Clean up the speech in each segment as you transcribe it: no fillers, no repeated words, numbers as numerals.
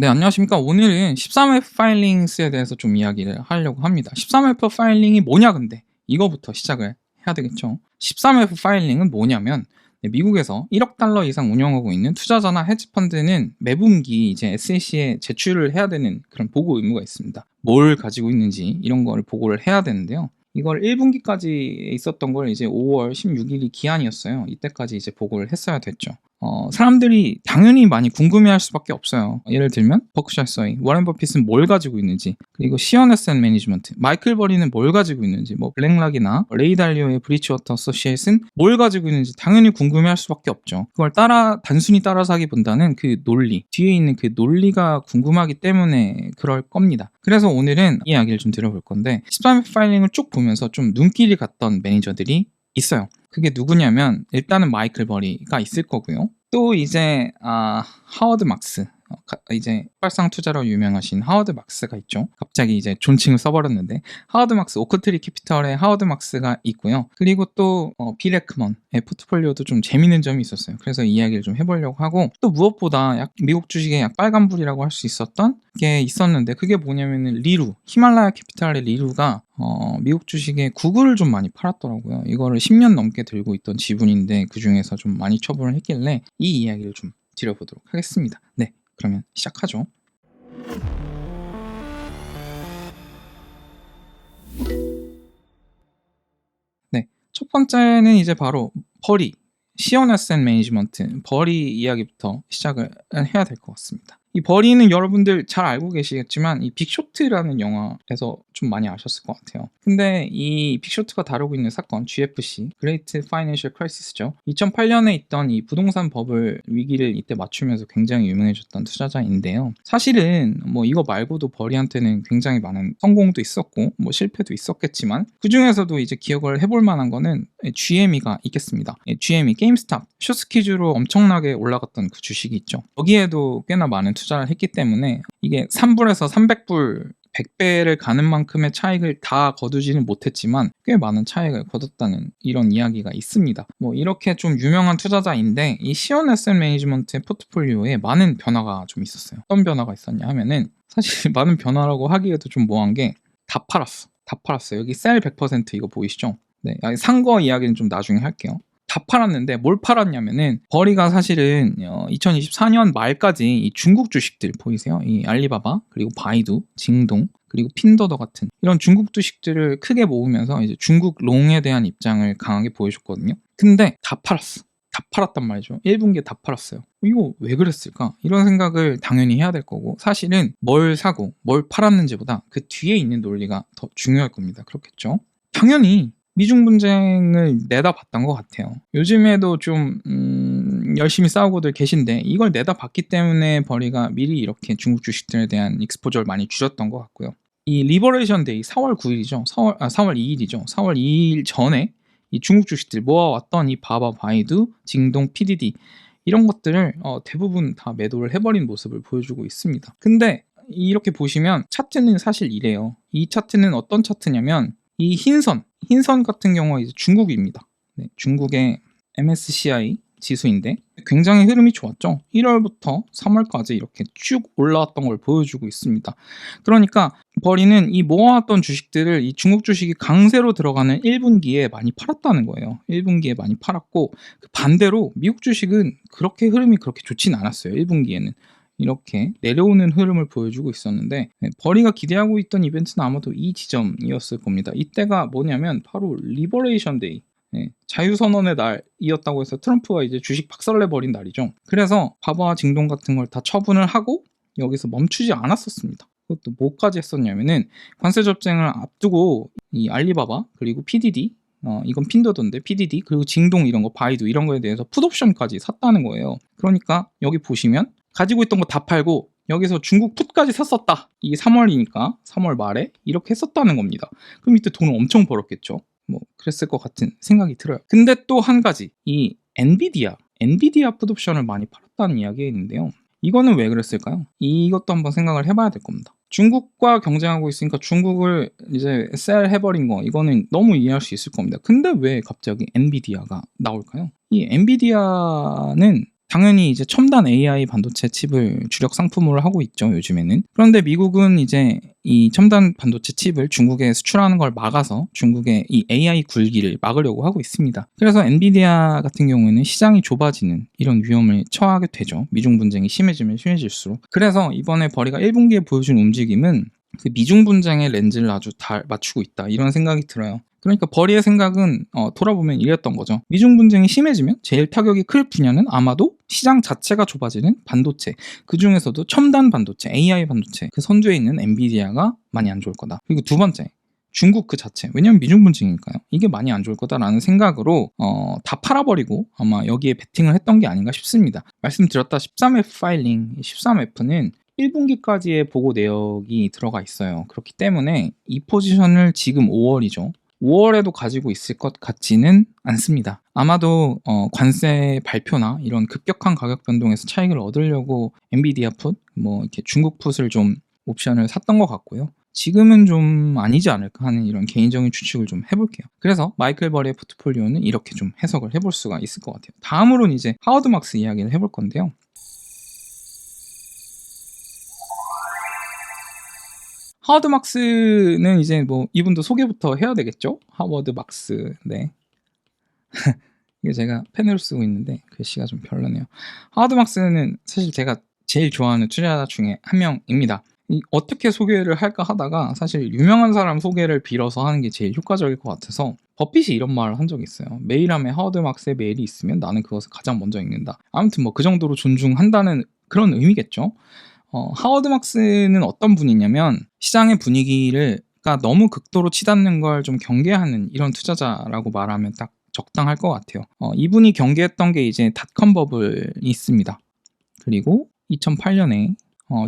네, 안녕하십니까. 오늘은 13F 파일링스에 대해서 좀 이야기를 하려고 합니다. 13F 파일링이 뭐냐, 근데 이거부터 시작을 해야 되겠죠. 13F 파일링은 뭐냐면, 미국에서 1억 달러 이상 운영하고 있는 투자자나 헤지펀드는 매분기 이제 SEC에 제출을 해야 되는 그런 보고 의무가 있습니다. 뭘 가지고 있는지 이런 거를 보고를 해야 되는데요. 이걸 1분기까지 있었던 걸 이제 5월 16일이 기한이었어요. 이때까지 이제 보고를 했어야 됐죠. 사람들이 당연히 많이 궁금해할 수밖에 없어요. 예를 들면 버크셔 해서웨이, 워렌 버핏은 뭘 가지고 있는지, 그리고 시언 에셋 매니지먼트, 마이클 버리는 뭘 가지고 있는지, 뭐 블랙락이나 레이 달리오의 브리치워터 어소시에이트는 뭘 가지고 있는지 당연히 궁금해할 수밖에 없죠. 그걸 단순히 따라서 하기보다는 그 논리, 뒤에 있는 그 논리가 궁금하기 때문에 그럴 겁니다. 그래서 오늘은 이 이야기를 좀 드려볼 건데, 13F 파일링을 쭉 보면서 좀 눈길이 갔던 매니저들이 있어요. 그게 누구냐면 일단은 마이클 버리가 있을 거고요. 또 이제 하워드 막스, 이제 발상 투자로 유명하신 하워드 막스가 있죠. 갑자기 이제 존칭을 써버렸는데, 하워드 막스, 오크트리 캐피털의 하워드 막스가 있고요. 그리고 또 빌 에크먼의 포트폴리오도 좀 재밌는 점이 있었어요. 그래서 이 이야기를 좀 해보려고 하고, 또 무엇보다 미국 주식의 빨간불이라고 할 수 있었던 게 있었는데, 그게 뭐냐면은 리루, 히말라야 캐피탈의 리루가 미국 주식에 구글을 좀 많이 팔았더라고요. 이거를 10년 넘게 들고 있던 지분인데 그 중에서 좀 많이 처분을 했길래 이 이야기를 좀 드려보도록 하겠습니다. 네, 그러면 시작하죠. 네, 첫 번째는 이제 바로 버리, 시언 에셋 매니지먼트, 버리 이야기부터 시작을 해야 될 것 같습니다. 이 버리는 여러분들 잘 알고 계시겠지만 이 빅쇼트라는 영화에서 좀 많이 아셨을 것 같아요. 근데 이 빅쇼트가 다루고 있는 사건, GFC, Great Financial Crisis죠. 2008년에 있던 이 부동산 버블 위기를 이때 맞추면서 굉장히 유명해졌던 투자자인데요. 사실은 뭐 이거 말고도 버리한테는 굉장히 많은 성공도 있었고 뭐 실패도 있었겠지만, 그 중에서도 이제 기억을 해볼 만한 거는 GME가 있겠습니다. GME, 게임스탑, 숏스퀴즈로 엄청나게 올라갔던 그 주식이 있죠. 여기에도 꽤나 많은 투자를 했기 때문에 이게 3불에서 300불 100배를 가는 만큼의 차익을 다 거두지는 못했지만 꽤 많은 차익을 거뒀다는 이런 이야기가 있습니다. 뭐 이렇게 좀 유명한 투자자인데, 이 시언 에셋 매니지먼트의 포트폴리오에 많은 변화가 좀 있었어요. 어떤 변화가 있었냐 하면은, 사실 많은 변화라고 하기에도 좀 뭐한 게 다 팔았어. 다 팔았어요. 여기 셀 100% 이거 보이시죠? 네, 산 거 이야기는 좀 나중에 할게요. 다 팔았는데 뭘 팔았냐면은, 버리가 사실은 2024년 말까지 이 중국 주식들 보이세요? 이 알리바바, 그리고 바이두, 징동, 그리고 핀더더 같은 이런 중국 주식들을 크게 모으면서 이제 중국 롱에 대한 입장을 강하게 보여줬거든요. 근데 다 팔았어. 다 팔았단 말이죠. 1분기에 다 팔았어요. 이거 왜 그랬을까? 이런 생각을 당연히 해야 될 거고, 사실은 뭘 사고 뭘 팔았는지보다 그 뒤에 있는 논리가 더 중요할 겁니다. 그렇겠죠? 당연히 미중 분쟁을 내다봤던 것 같아요. 요즘에도 좀 열심히 싸우고들 계신데, 이걸 내다봤기 때문에 버리가 미리 이렇게 중국 주식들에 대한 익스포저를 많이 줄였던 것 같고요. 이 리버레이션 데이 4월 9일이죠. 4월 2일이죠. 4월 2일 전에 이 중국 주식들 모아왔던 이 바바, 바이두, 징동, PDD 이런 것들을 대부분 다 매도를 해버린 모습을 보여주고 있습니다. 근데 이렇게 보시면 차트는 사실 이래요. 이 차트는 어떤 차트냐면, 이 흰선 같은 경우가 이제 중국입니다. 네, 중국의 MSCI 지수인데 굉장히 흐름이 좋았죠. 1월부터 3월까지 이렇게 쭉 올라왔던 걸 보여주고 있습니다. 그러니까 버리는 이 모아왔던 주식들을 이 중국 주식이 강세로 들어가는 1분기에 많이 팔았다는 거예요. 1분기에 많이 팔았고, 반대로 미국 주식은 그렇게 흐름이 그렇게 좋진 않았어요. 1분기에는 이렇게 내려오는 흐름을 보여주고 있었는데, 버리가 기대하고 있던 이벤트는 아마도 이 지점이었을 겁니다. 이때가 뭐냐면 바로 리버레이션 데이, 자유선언의 날이었다고 해서 트럼프가 이제 주식 박살내버린 날이죠. 그래서 바바, 징동 같은 걸 다 처분을 하고 여기서 멈추지 않았었습니다. 그것도 뭐까지 했었냐면은, 관세 접쟁을 앞두고 이 알리바바, 그리고 PDD, 이건 핀더던데 PDD, 그리고 징동 이런 거, 바이두 이런 거에 대해서 풋옵션까지 샀다는 거예요. 그러니까 여기 보시면 가지고 있던 거 다 팔고 여기서 중국 풋까지 샀었다. 이게 3월이니까 3월 말에 이렇게 했었다는 겁니다. 그럼 이때 돈을 엄청 벌었겠죠. 뭐 그랬을 것 같은 생각이 들어요. 근데 또 한 가지, 이 엔비디아 풋옵션을 많이 팔았다는 이야기가 있는데요. 이거는 왜 그랬을까요? 이것도 한번 생각을 해봐야 될 겁니다. 중국과 경쟁하고 있으니까 중국을 이제 셀 해버린 거, 이거는 너무 이해할 수 있을 겁니다. 근데 왜 갑자기 엔비디아가 나올까요? 이 엔비디아는 당연히 이제 첨단 AI 반도체 칩을 주력 상품으로 하고 있죠, 요즘에는. 그런데 미국은 이제 이 첨단 반도체 칩을 중국에 수출하는 걸 막아서 중국의 이 AI 굴기를 막으려고 하고 있습니다. 그래서 엔비디아 같은 경우에는 시장이 좁아지는 이런 위험을 처하게 되죠. 미중 분쟁이 심해지면 심해질수록. 그래서 이번에 버리가 1분기에 보여준 움직임은 그 미중 분쟁의 렌즈를 아주 잘 맞추고 있다, 이런 생각이 들어요. 그러니까 버리의 생각은 돌아보면 이랬던 거죠. 미중 분쟁이 심해지면 제일 타격이 클 분야는 아마도 시장 자체가 좁아지는 반도체, 그 중에서도 첨단 반도체, AI 반도체, 그 선두에 있는 엔비디아가 많이 안 좋을 거다. 그리고 두 번째, 중국 그 자체, 왜냐면 미중 분쟁이니까요. 이게 많이 안 좋을 거다라는 생각으로 다 팔아버리고 아마 여기에 베팅을 했던 게 아닌가 싶습니다. 말씀드렸다 13F 파일링, 13F는 1분기까지의 보고 내역이 들어가 있어요. 그렇기 때문에 이 포지션을 지금 5월이죠. 5월에도 가지고 있을 것 같지는 않습니다. 아마도 관세 발표나 이런 급격한 가격 변동에서 차익을 얻으려고 엔비디아 풋, 뭐 이렇게 중국 풋을 좀 옵션을 샀던 것 같고요. 지금은 좀 아니지 않을까 하는 이런 개인적인 추측을 좀 해볼게요. 그래서 마이클 버리의 포트폴리오는 이렇게 좀 해석을 해볼 수가 있을 것 같아요. 다음으로는 이제 하워드 막스 이야기를 해볼 건데요. 하워드 막스는 이제 뭐 이분도 소개부터 해야 되겠죠? 하워드 막스. 네. 이게 제가 펜으로 쓰고 있는데 글씨가 좀 별로네요. 하워드 막스는 사실 제가 제일 좋아하는 투자자 중에 한 명입니다. 어떻게 소개를 할까 하다가 사실 유명한 사람 소개를 빌어서 하는 게 제일 효과적일 것 같아서 버핏이 이런 말을 한 적이 있어요. 메일함에 하워드 막스의 메일이 있으면 나는 그것을 가장 먼저 읽는다. 아무튼 뭐 그 정도로 존중한다는 그런 의미겠죠. 하워드 막스는 어떤 분이냐면 시장의 분위기를 너무 극도로 치닫는 걸 좀 경계하는 이런 투자자라고 말하면 딱 적당할 것 같아요. 이분이 경계했던 게 이제 닷컴 버블이 있습니다. 그리고 2008년에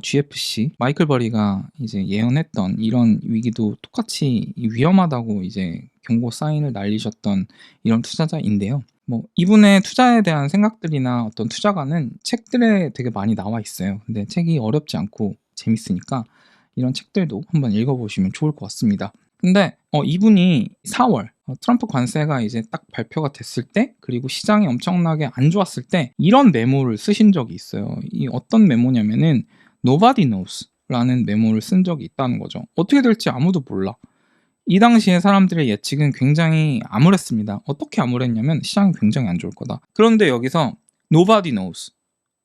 GFC 마이클 버리가 이제 예언했던 이런 위기도 똑같이 위험하다고 이제 경고 사인을 날리셨던 이런 투자자인데요. 뭐 이분의 투자에 대한 생각들이나 어떤 투자가는 책들에 되게 많이 나와 있어요. 근데 책이 어렵지 않고 재밌으니까 이런 책들도 한번 읽어보시면 좋을 것 같습니다. 근데 이분이 4월 트럼프 관세가 이제 딱 발표가 됐을 때, 그리고 시장이 엄청나게 안 좋았을 때 이런 메모를 쓰신 적이 있어요. 이 어떤 메모냐면은 Nobody knows 라는 메모를 쓴 적이 있다는 거죠. 어떻게 될지 아무도 몰라. 이 당시에 사람들의 예측은 굉장히 암울했습니다. 어떻게 암울했냐면 시장이 굉장히 안 좋을 거다. 그런데 여기서 Nobody knows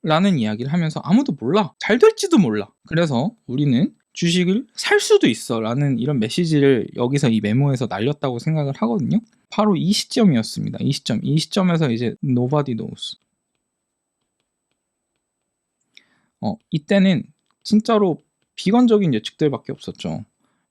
라는 이야기를 하면서 아무도 몰라. 잘 될지도 몰라. 그래서 우리는 주식을 살 수도 있어 라는 이런 메시지를 여기서 이 메모에서 날렸다고 생각을 하거든요. 바로 이 시점이었습니다. 이 시점에서 이제 Nobody knows. 이때는 진짜로 비관적인 예측들밖에 없었죠.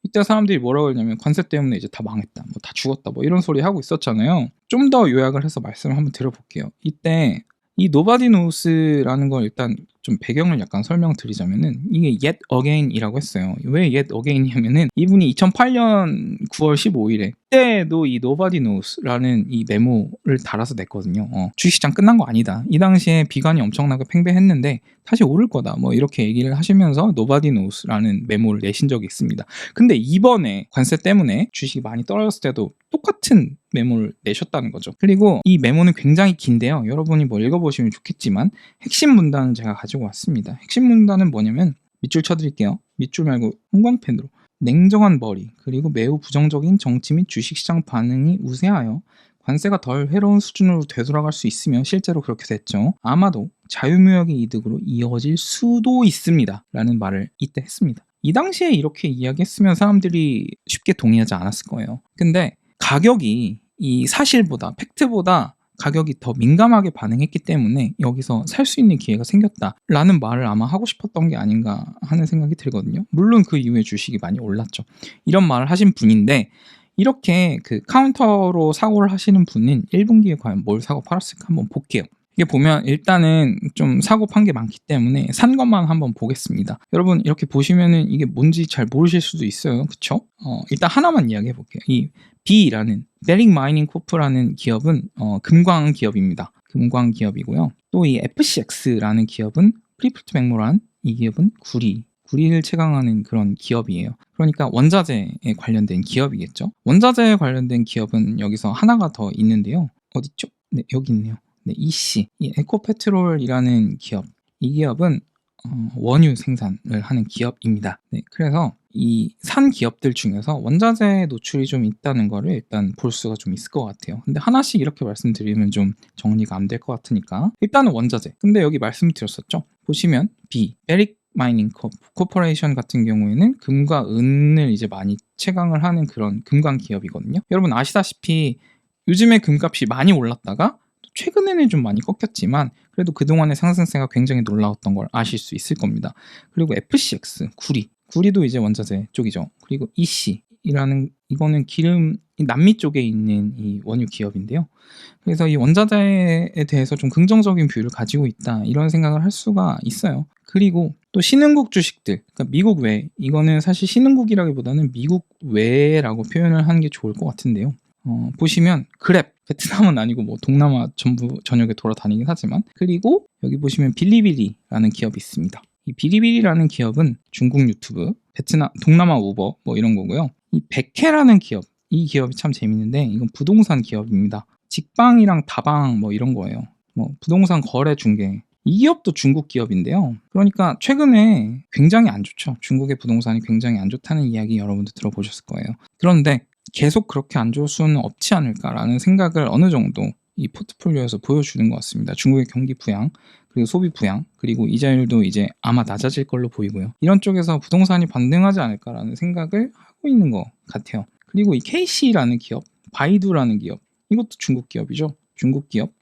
이때 사람들이 뭐라고 했냐면 관세 때문에 이제 다 망했다, 뭐 다 죽었다, 뭐 이런 소리 하고 있었잖아요. 좀 더 요약을 해서 말씀을 한번 드려볼게요. 이때 이 Nobody knows라는 걸 일단 좀 배경을 약간 설명드리자면은 이게 yet again이라고 했어요. 왜 yet again이냐면은 이분이 2008년 9월 15일에 그때도 이 Nobody knows라는 이 메모를 달아서 냈거든요. 주식시장 끝난 거 아니다. 이 당시에 비관이 엄청나게 팽배했는데 다시 오를 거다, 뭐 이렇게 얘기를 하시면서 Nobody knows라는 메모를 내신 적이 있습니다. 근데 이번에 관세 때문에 주식이 많이 떨어졌을 때도 똑같은 메모를 내셨다는 거죠. 그리고 이 메모는 굉장히 긴데요. 여러분이 뭐 읽어보시면 좋겠지만 핵심 문단은 제가 가지고 왔습니다. 핵심 문단은 뭐냐면 밑줄 쳐드릴게요. 밑줄 말고 형광펜으로. 냉정한 머리, 그리고 매우 부정적인 정치 및 주식시장 반응이 우세하여 관세가 덜 해로운 수준으로 되돌아갈 수 있으며 실제로 그렇게 됐죠. 아마도 자유무역의 이득으로 이어질 수도 있습니다 라는 말을 이때 했습니다. 이 당시에 이렇게 이야기했으면 사람들이 쉽게 동의하지 않았을 거예요. 근데 가격이 이 사실보다, 팩트보다 가격이 더 민감하게 반응했기 때문에 여기서 살 수 있는 기회가 생겼다라는 말을 아마 하고 싶었던 게 아닌가 하는 생각이 들거든요. 물론 그 이후에 주식이 많이 올랐죠. 이런 말을 하신 분인데 이렇게 그 카운터로 사고를 하시는 분은 1분기에 과연 뭘 사고 팔았을까 한번 볼게요. 이게 보면 일단은 좀 사고 판 게 많기 때문에 산 것만 한번 보겠습니다. 여러분 이렇게 보시면은 이게 뭔지 잘 모르실 수도 있어요. 그쵸? 일단 하나만 이야기해 볼게요. 이 B라는 베링 마이닝 코프라는 기업은 금광 기업입니다. 금광 기업이고요. 또 이 FCX라는 기업은 프리프트 맥모란, 이 기업은 구리를 채광하는 그런 기업이에요. 그러니까 원자재에 관련된 기업이겠죠. 원자재에 관련된 기업은 여기서 하나가 더 있는데요. 어딨죠? 네, 여기 있네요. 네, EC, 이 에코페트롤이라는 기업, 이 기업은 원유 생산을 하는 기업입니다. 네, 그래서 이 산 기업들 중에서 원자재 노출이 좀 있다는 거를 일단 볼 수가 좀 있을 것 같아요. 근데 하나씩 이렇게 말씀드리면 좀 정리가 안 될 것 같으니까 일단은 원자재. 근데 여기 말씀드렸었죠. 보시면 B, 베릭 마이닝 코퍼레이션 같은 경우에는 금과 은을 이제 많이 채광을 하는 그런 금광 기업이거든요. 여러분 아시다시피 요즘에 금값이 많이 올랐다가 최근에는 좀 많이 꺾였지만 그래도 그동안의 상승세가 굉장히 놀라웠던 걸 아실 수 있을 겁니다. 그리고 FCX, 구리도 이제 원자재 쪽이죠. 그리고 EC이라는 이거는 기름 남미 쪽에 있는 이 원유 기업인데요. 그래서 이 원자재에 대해서 좀 긍정적인 뷰를 가지고 있다 이런 생각을 할 수가 있어요. 그리고 또 신흥국 주식들, 그러니까 미국 외, 이거는 사실 신흥국이라기보다는 미국 외라고 표현을 하는 게 좋을 것 같은데요. 보시면 그랩, 베트남은 아니고 뭐 동남아 전부 전역에 돌아다니긴 하지만, 그리고 여기 보시면 빌리빌리라는 기업이 있습니다. 이 빌리빌리라는 기업은 중국 유튜브, 베트남, 동남아 우버 뭐 이런 거고요. 이 백해라는 기업, 이 기업이 참 재밌는데 이건 부동산 기업입니다. 직방이랑 다방 뭐 이런 거예요. 뭐 부동산 거래 중개. 이 기업도 중국 기업인데요. 그러니까 최근에 굉장히 안 좋죠. 중국의 부동산이 굉장히 안 좋다는 이야기 여러분도 들어보셨을 거예요. 그런데 계속 그렇게 안 좋을 수는 없지 않을까라는 생각을 어느 정도 이 포트폴리오에서 보여주는 것 같습니다. 중국의 경기 부양, 그리고 소비 부양, 그리고 이자율도 이제 아마 낮아질 걸로 보이고요. 이런 쪽에서 부동산이 반등하지 않을까라는 생각을 하고 있는 것 같아요. 그리고 이 KC라는 기업, 바이두라는 기업, 이것도 중국 기업이죠. 중국 기업,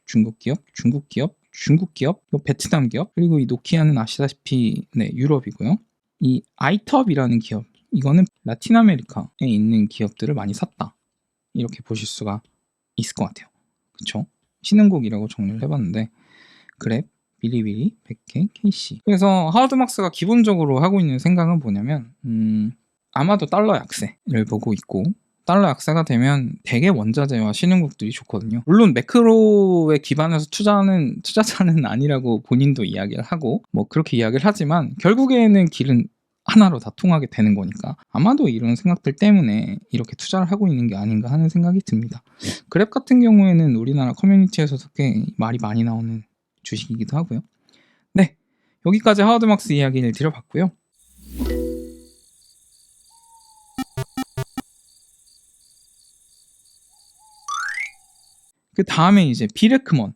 베트남 기업, 그리고 이 노키아는 아시다시피 네, 유럽이고요. 이 아이텁이라는 기업, 이거는 라틴 아메리카에 있는 기업들을 많이 샀다. 이렇게 보실 수가 있을 것 같아요. 그쵸? 신흥국이라고 정리를 해봤는데 그랩, 빌리빌리, 백해, KC. 그래서 하워드막스가 기본적으로 하고 있는 생각은 뭐냐면 아마도 달러 약세를 보고 있고, 달러 약세가 되면 대개 원자재와 신흥국들이 좋거든요. 물론 매크로에 기반해서 투자자는 아니라고 본인도 이야기를 하고 뭐 그렇게 이야기를 하지만 결국에는 길은 하나로 다 통하게 되는 거니까 아마도 이런 생각들 때문에 이렇게 투자를 하고 있는 게 아닌가 하는 생각이 듭니다. 그랩 같은 경우에는 우리나라 커뮤니티에서 꽤 말이 많이 나오는 주식이기도 하고요. 네, 여기까지 하워드막스 이야기를 드려봤고요. 그 다음에 이제 비레크먼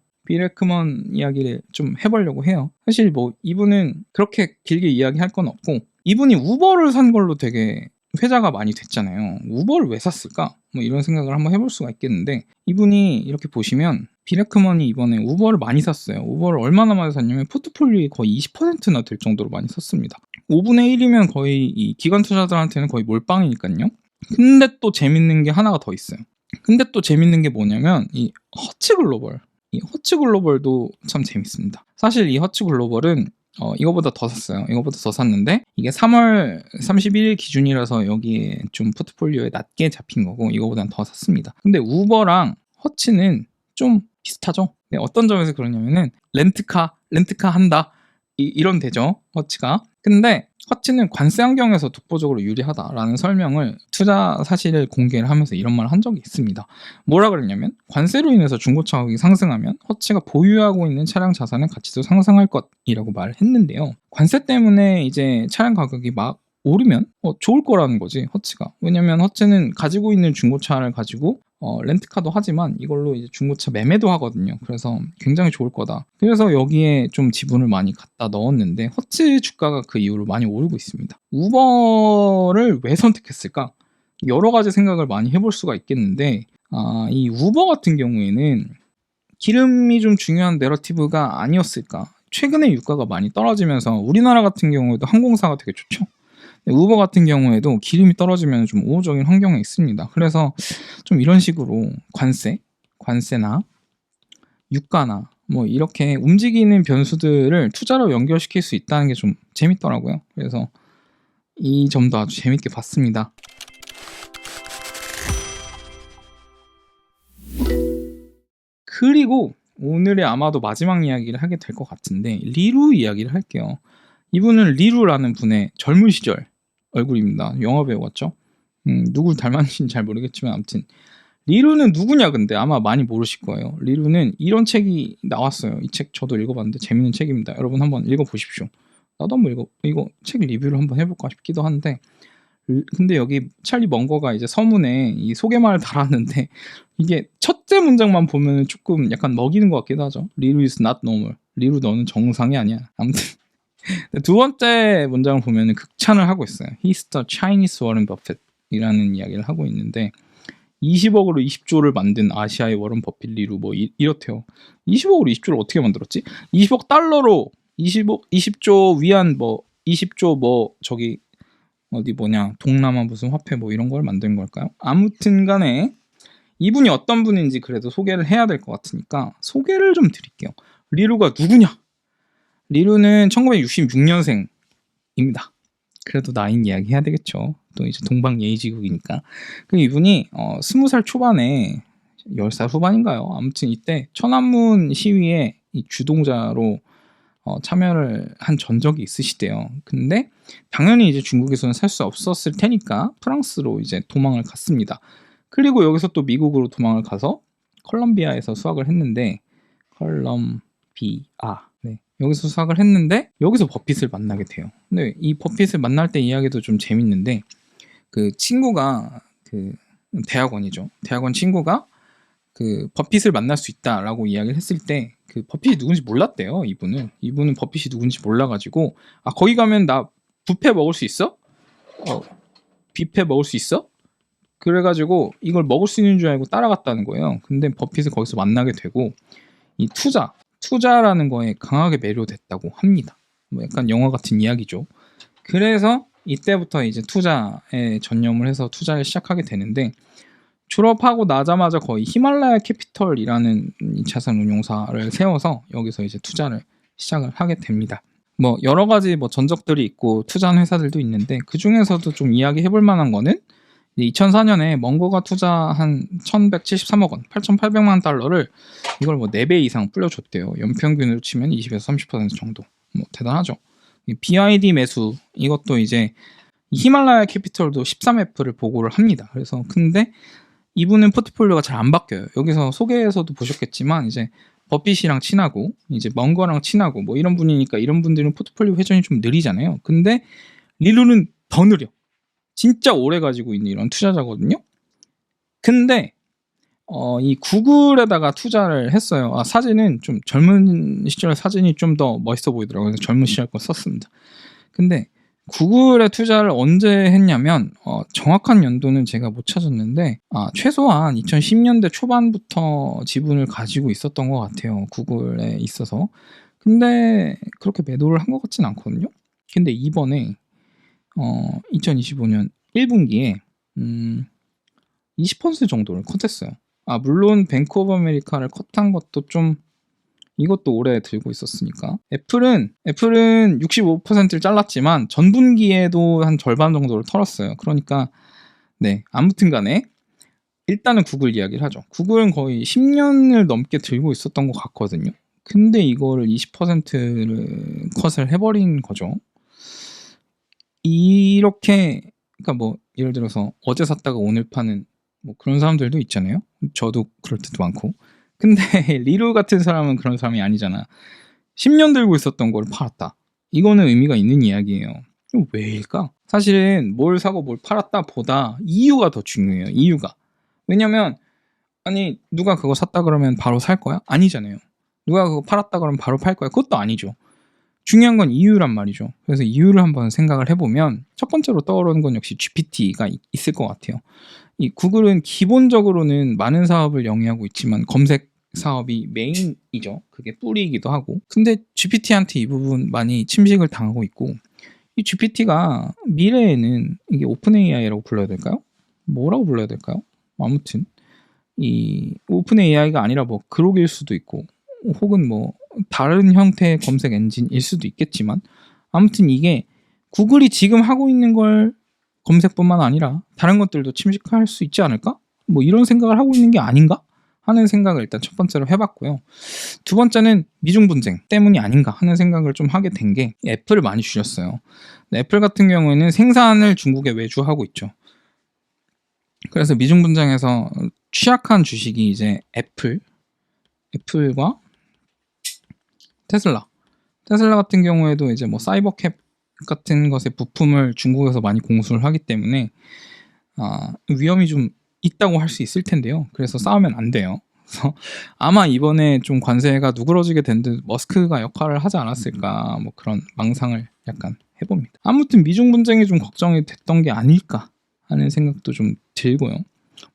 이야기를 좀 해보려고 해요. 사실 뭐 이분은 그렇게 길게 이야기할 건 없고, 이분이 우버를 산 걸로 되게 회자가 많이 됐잖아요. 우버를 왜 샀을까? 뭐 이런 생각을 한번 해볼 수가 있겠는데, 이분이 이렇게 보시면 비레크먼이 이번에 우버를 많이 샀어요. 우버를 얼마나 많이 샀냐면 포트폴리오의 거의 20%나 될 정도로 많이 샀습니다. 5분의 1이면 거의 이 기관 투자자들한테는 거의 몰빵이니까요. 근데 또 재밌는 게 하나가 더 있어요. 근데 또 재밌는 게 뭐냐면 이 허츠 글로벌도 참 재밌습니다. 사실 이 허츠 글로벌은 이거보다 더 샀어요. 이거보다 더 샀는데 이게 3월 31일 기준이라서 여기에 좀 포트폴리오에 낮게 잡힌 거고 이거보다는 더 샀습니다. 근데 우버랑 허츠는 좀 비슷하죠. 네, 어떤 점에서 그러냐면은 렌트카 한다 이런 되죠, 허츠가. 근데 허츠는 관세 환경에서 독보적으로 유리하다라는 설명을 투자 사실을 공개를 하면서 이런 말을 한 적이 있습니다. 뭐라 그랬냐면 관세로 인해서 중고차 가격이 상승하면 허츠가 보유하고 있는 차량 자산의 가치도 상승할 것이라고 말을 했는데요. 관세 때문에 이제 차량 가격이 막 오르면 좋을 거라는 거지, 허츠가. 왜냐면 허츠는 가지고 있는 중고차를 가지고 렌트카도 하지만 이걸로 이제 중고차 매매도 하거든요. 그래서 굉장히 좋을 거다. 그래서 여기에 좀 지분을 많이 갖다 넣었는데 허츠 주가가 그 이후로 많이 오르고 있습니다. 우버를 왜 선택했을까? 여러 가지 생각을 많이 해볼 수가 있겠는데 이 우버 같은 경우에는 기름이 좀 중요한 내러티브가 아니었을까? 최근에 유가가 많이 떨어지면서 우리나라 같은 경우에도 항공사가 되게 좋죠. 우버 같은 경우에도 기름이 떨어지면 좀 우호적인 환경에 있습니다. 그래서 좀 이런 식으로 관세나 유가나 뭐 이렇게 움직이는 변수들을 투자로 연결시킬 수 있다는 게 좀 재밌더라고요. 그래서 이 점도 아주 재밌게 봤습니다. 그리고 오늘의 아마도 마지막 이야기를 하게 될 것 같은데 리루 이야기를 할게요. 이분은 리루라는 분의 젊은 시절 얼굴입니다. 영화배우 같죠? 누굴 닮았는지는 잘 모르겠지만 아무튼 리루는 누구냐 근데 아마 많이 모르실 거예요. 리루는 이런 책이 나왔어요. 이 책 저도 읽어봤는데 재밌는 책입니다. 여러분 한번 읽어보십시오. 나도 한번 이거 책 리뷰를 한번 해볼까 싶기도 한데 근데 여기 찰리 먼거가 이제 서문에 이 소개말을 달았는데 이게 첫째 문장만 보면 조금 약간 먹이는 것 같기도 하죠. 리루 is not normal. 리루 너는 정상이 아니야. 아무튼 두 번째 문장을 보면 극찬을 하고 있어요. He's the Chinese Warren Buffett이라는 이야기를 하고 있는데 20억으로 20조를 만든 아시아의 워런 버핏 리루 뭐 이렇대요. 20억으로 20조를 어떻게 만들었지? 20억 달러로 20조 위안 뭐 20조 뭐 저기 어디 뭐냐 동남아 무슨 화폐 뭐 이런 걸 만든 걸까요? 아무튼 간에 이분이 어떤 분인지 그래도 소개를 해야 될 것 같으니까 소개를 좀 드릴게요. 리루가 누구냐? 리루는 1966년생입니다. 그래도 나인 이야기 해야 되겠죠. 또 이제 동방예의지국이니까. 그 이분이 20살 초반에 10살 후반인가요? 아무튼 이때 천안문 시위에 이 주동자로 참여를 한 전적이 있으시대요. 근데 당연히 이제 중국에서는 살 수 없었을 테니까 프랑스로 이제 도망을 갔습니다. 그리고 여기서 또 미국으로 도망을 가서 컬럼비아에서 수학을 했는데 네. 여기서 수학을 했는데 여기서 버핏을 만나게 돼요. 근데 이 버핏을 만날 때 이야기도 좀 재밌는데 그 친구가 그 대학원이죠. 대학원 친구가 그 버핏을 만날 수 있다라고 이야기를 했을 때 그 버핏이 누군지 몰랐대요. 이분은 버핏이 누군지 몰라가지고 거기 가면 나 뷔페 먹을 수 있어? 뷔페 먹을 수 있어? 그래가지고 이걸 먹을 수 있는 줄 알고 따라갔다는 거예요. 근데 버핏을 거기서 만나게 되고 이 투자라는 거에 강하게 매료됐다고 합니다. 뭐 약간 영화 같은 이야기죠. 그래서 이때부터 이제 투자에 전념을 해서 투자를 시작하게 되는데 졸업하고 나자마자 거의 히말라야 캐피털이라는 자산 운용사를 세워서 여기서 이제 투자를 시작을 하게 됩니다. 뭐 여러 가지 뭐 전적들이 있고 투자한 회사들도 있는데 그 중에서도 좀 이야기해 볼 만한 거는 2004년에 먼거가 투자한 1173억 원, 8,800만 달러를 이걸 뭐 4배 이상 불려줬대요. 연평균으로 치면 20에서 30% 정도. 뭐 대단하죠. BID 매수 이것도 이제 히말라야 캐피털도 13F를 보고를 합니다. 그래서 근데 이분은 포트폴리오가 잘 안 바뀌어요. 여기서 소개에서도 보셨겠지만 이제 버핏이랑 친하고 이제 먼거랑 친하고 뭐 이런 분이니까 이런 분들은 포트폴리오 회전이 좀 느리잖아요. 근데 리루는 더 느려. 진짜 오래 가지고 있는 이런 투자자거든요. 근데 이 구글에다가 투자를 했어요. 사진은 좀 젊은 시절 사진이 좀 더 멋있어 보이더라고요. 그래서 젊은 시절 거 썼습니다. 근데 구글에 투자를 언제 했냐면 정확한 연도는 제가 못 찾았는데 최소한 2010년대 초반부터 지분을 가지고 있었던 것 같아요. 구글에 있어서. 근데 그렇게 매도를 한 것 같진 않거든요. 근데 이번에 2025년 1분기에 20% 정도를 컷했어요. 물론 뱅크 오브 아메리카를 컷한 것도 좀 이것도 오래 들고 있었으니까. 애플은 65%를 잘랐지만 전분기에도 한 절반 정도를 털었어요. 그러니까 네, 아무튼 간에 일단은 구글 이야기를 하죠. 구글은 거의 10년을 넘게 들고 있었던 것 같거든요. 근데 이거를 20%를 컷을 해버린 거죠. 이렇게 그러니까 뭐 예를 들어서 어제 샀다가 오늘 파는 뭐 그런 사람들도 있잖아요. 저도 그럴 때도 많고. 근데 리루 같은 사람은 그런 사람이 아니잖아. 10년 들고 있었던 걸 팔았다. 이거는 의미가 있는 이야기예요. 왜일까? 사실은 뭘 사고 뭘 팔았다 보다 이유가 더 중요해요. 이유가. 왜냐면 아니 누가 그거 샀다 그러면 바로 살 거야? 아니잖아요. 누가 그거 팔았다 그러면 바로 팔 거야? 그것도 아니죠. 중요한 건 이유란 말이죠. 그래서 이유를 한번 생각을 해보면 첫 번째로 떠오르는 건 역시 GPT가 있을 것 같아요. 이 구글은 기본적으로는 많은 사업을 영위하고 있지만 검색 사업이 메인이죠. 그게 뿌리이기도 하고. 근데 GPT한테 이 부분 많이 침식을 당하고 있고 이 GPT가 미래에는 이게 오픈 AI라고 불러야 될까요? 뭐라고 불러야 될까요? 아무튼 이 오픈 AI가 아니라 뭐 그록일 수도 있고 혹은 뭐 다른 형태의 검색 엔진일 수도 있겠지만 아무튼 이게 구글이 지금 하고 있는 걸 검색뿐만 아니라 다른 것들도 침식할 수 있지 않을까? 뭐 이런 생각을 하고 있는 게 아닌가? 하는 생각을 일단 첫 번째로 해봤고요. 두 번째는 미중 분쟁 때문이 아닌가 하는 생각을 좀 하게 된 게 애플을 많이 줄였어요. 애플 같은 경우에는 생산을 중국에 외주하고 있죠. 그래서 미중 분쟁에서 취약한 주식이 이제 애플과 테슬라 같은 경우에도 이제 뭐 사이버캡 같은 것의 부품을 중국에서 많이 공수를 하기 때문에 위험이 좀 있다고 할 수 있을 텐데요. 그래서 싸우면 안 돼요. 그래서 아마 이번에 좀 관세가 누그러지게 된 듯 머스크가 역할을 하지 않았을까, 뭐 그런 망상을 약간 해봅니다. 아무튼 미중 분쟁이 좀 걱정이 됐던 게 아닐까 하는 생각도 좀 들고요.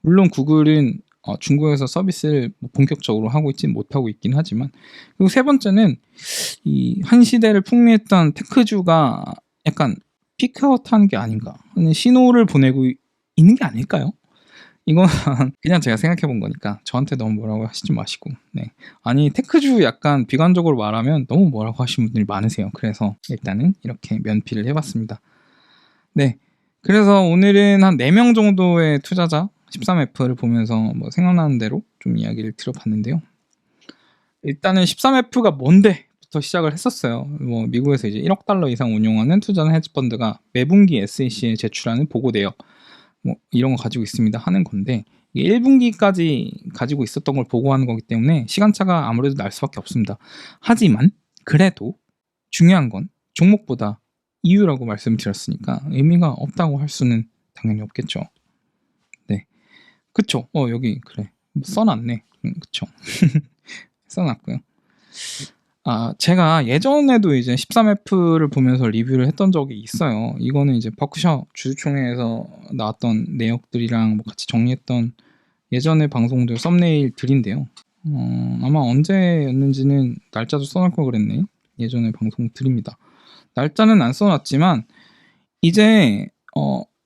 물론 구글은 중국에서 서비스를 본격적으로 하고 있진 못하고 있긴 하지만, 그리고 세 번째는 이 한 시대를 풍미했던 테크주가 약간 피크아웃한 게 아닌가 하는 신호를 보내고 있는 게 아닐까요? 이건 그냥 제가 생각해 본 거니까 저한테 너무 뭐라고 하시지 마시고. 네. 아니 테크주 약간 비관적으로 말하면 너무 뭐라고 하시는 분들이 많으세요. 그래서 일단은 이렇게 면피를 해봤습니다. 네. 그래서 오늘은 한 4명 정도의 투자자 13F를 보면서 뭐 생각나는 대로 좀 이야기를 드려봤는데요. 일단은 13F가 뭔데? 부터 시작을 했었어요. 뭐 미국에서 이제 1억 달러 이상 운용하는 투자는 헤지펀드가 매분기 SEC에 제출하는 보고 내역 뭐 이런 거 가지고 있습니다 하는 건데, 이게 1분기까지 가지고 있었던 걸 보고하는 거기 때문에 시간차가 아무래도 날 수밖에 없습니다. 하지만 그래도 중요한 건 종목보다 이유라고 말씀드렸으니까 의미가 없다고 할 수는 당연히 없겠죠. 네, 그쵸. 여기 그래 써놨네. 그쵸. 써놨고요. 제가 예전에도 이제 13F를 보면서 리뷰를 했던 적이 있어요. 이거는 이제 버크셔 주주총회에서 나왔던 내역들이랑 뭐 같이 정리했던 예전의 방송들 썸네일들인데요. 아마 언제였는지는 날짜도 써놓을 걸 그랬네. 예전의 방송들입니다. 날짜는 안 써놨지만 이제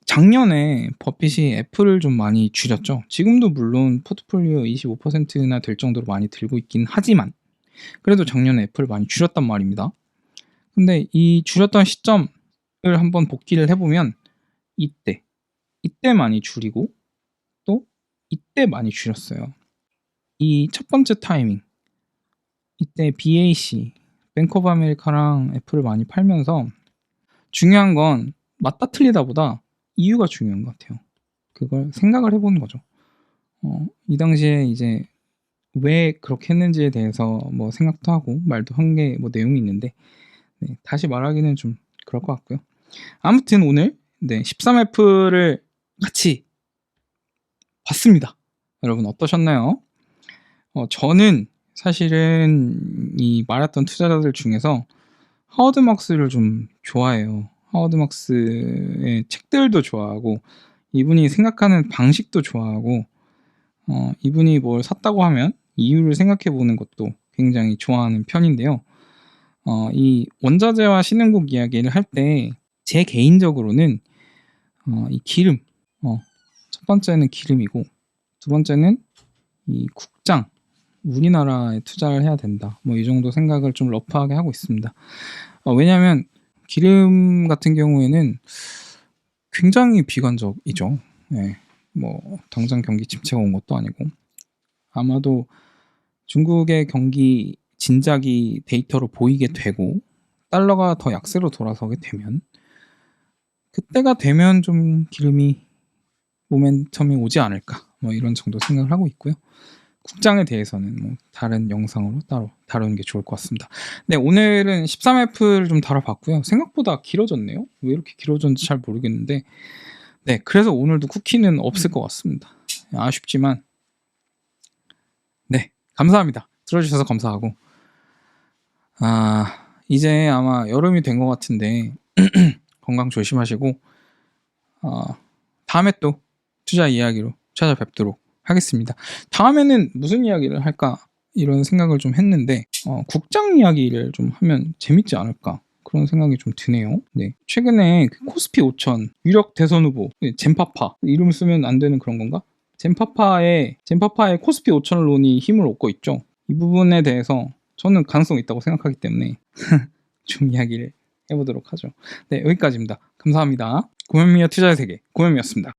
작년에 버핏이 애플을 좀 많이 줄였죠. 지금도 물론 포트폴리오 25%나 될 정도로 많이 들고 있긴 하지만 그래도 작년에 애플을 많이 줄였단 말입니다. 근데 이 줄였던 시점을 한번 복기를 해보면 이때 많이 줄이고 또 이때 많이 줄였어요. 이 첫 번째 타이밍, 이때 BAC, 뱅크 오브 아메리카랑 애플을 많이 팔면서 중요한 건 맞다 틀리다 보다 이유가 중요한 것 같아요. 그걸 생각을 해보는 거죠. 이 당시에 이제 왜 그렇게 했는지에 대해서 뭐 생각도 하고 말도 한 게 뭐 내용이 있는데, 네, 다시 말하기는 좀 그럴 것 같고요. 아무튼 오늘 13F를 같이 봤습니다. 여러분 어떠셨나요? 저는 사실은 이 말했던 투자자들 중에서 하워드 막스를 좀 좋아해요. 하워드 막스의 책들도 좋아하고 이분이 생각하는 방식도 좋아하고 이분이 뭘 샀다고 하면 이유를 생각해 보는 것도 굉장히 좋아하는 편인데요. 이 원자재와 신흥국 이야기를 할 때 제 개인적으로는 이 기름, 첫 번째는 기름이고 두 번째는 이 국장, 우리나라에 투자를 해야 된다. 뭐 이 정도 생각을 좀 러프하게 하고 있습니다. 왜냐하면 기름 같은 경우에는 굉장히 비관적이죠. 네, 뭐 당장 경기 침체가 온 것도 아니고 아마도 중국의 경기 진작이 데이터로 보이게 되고 달러가 더 약세로 돌아서게 되면 그때가 되면 좀 기름이 모멘텀이 오지 않을까 뭐 이런 정도 생각을 하고 있고요. 국장에 대해서는 뭐 다른 영상으로 따로 다루는 게 좋을 것 같습니다. 네, 오늘은 13F를 좀 다뤄봤고요. 생각보다 길어졌네요. 왜 이렇게 길어졌는지 잘 모르겠는데, 네, 그래서 오늘도 쿠키는 없을 것 같습니다. 아쉽지만 네, 감사합니다. 들어주셔서 감사하고 이제 아마 여름이 된 것 같은데 건강 조심하시고 다음에 또 투자 이야기로 찾아뵙도록 하겠습니다. 다음에는 무슨 이야기를 할까 이런 생각을 좀 했는데 국장 이야기를 좀 하면 재밌지 않을까 그런 생각이 좀 드네요. 네, 최근에 그 코스피 5000 유력 대선 후보 젠파파 이름 쓰면 안 되는 그런 건가? 젠파파의 코스피 5000론이 힘을 얻고 있죠. 이 부분에 대해서 저는 가능성이 있다고 생각하기 때문에 좀 이야기를 해보도록 하죠. 네, 여기까지입니다. 감사합니다. 고현미의 투자의 세계 고현미였습니다.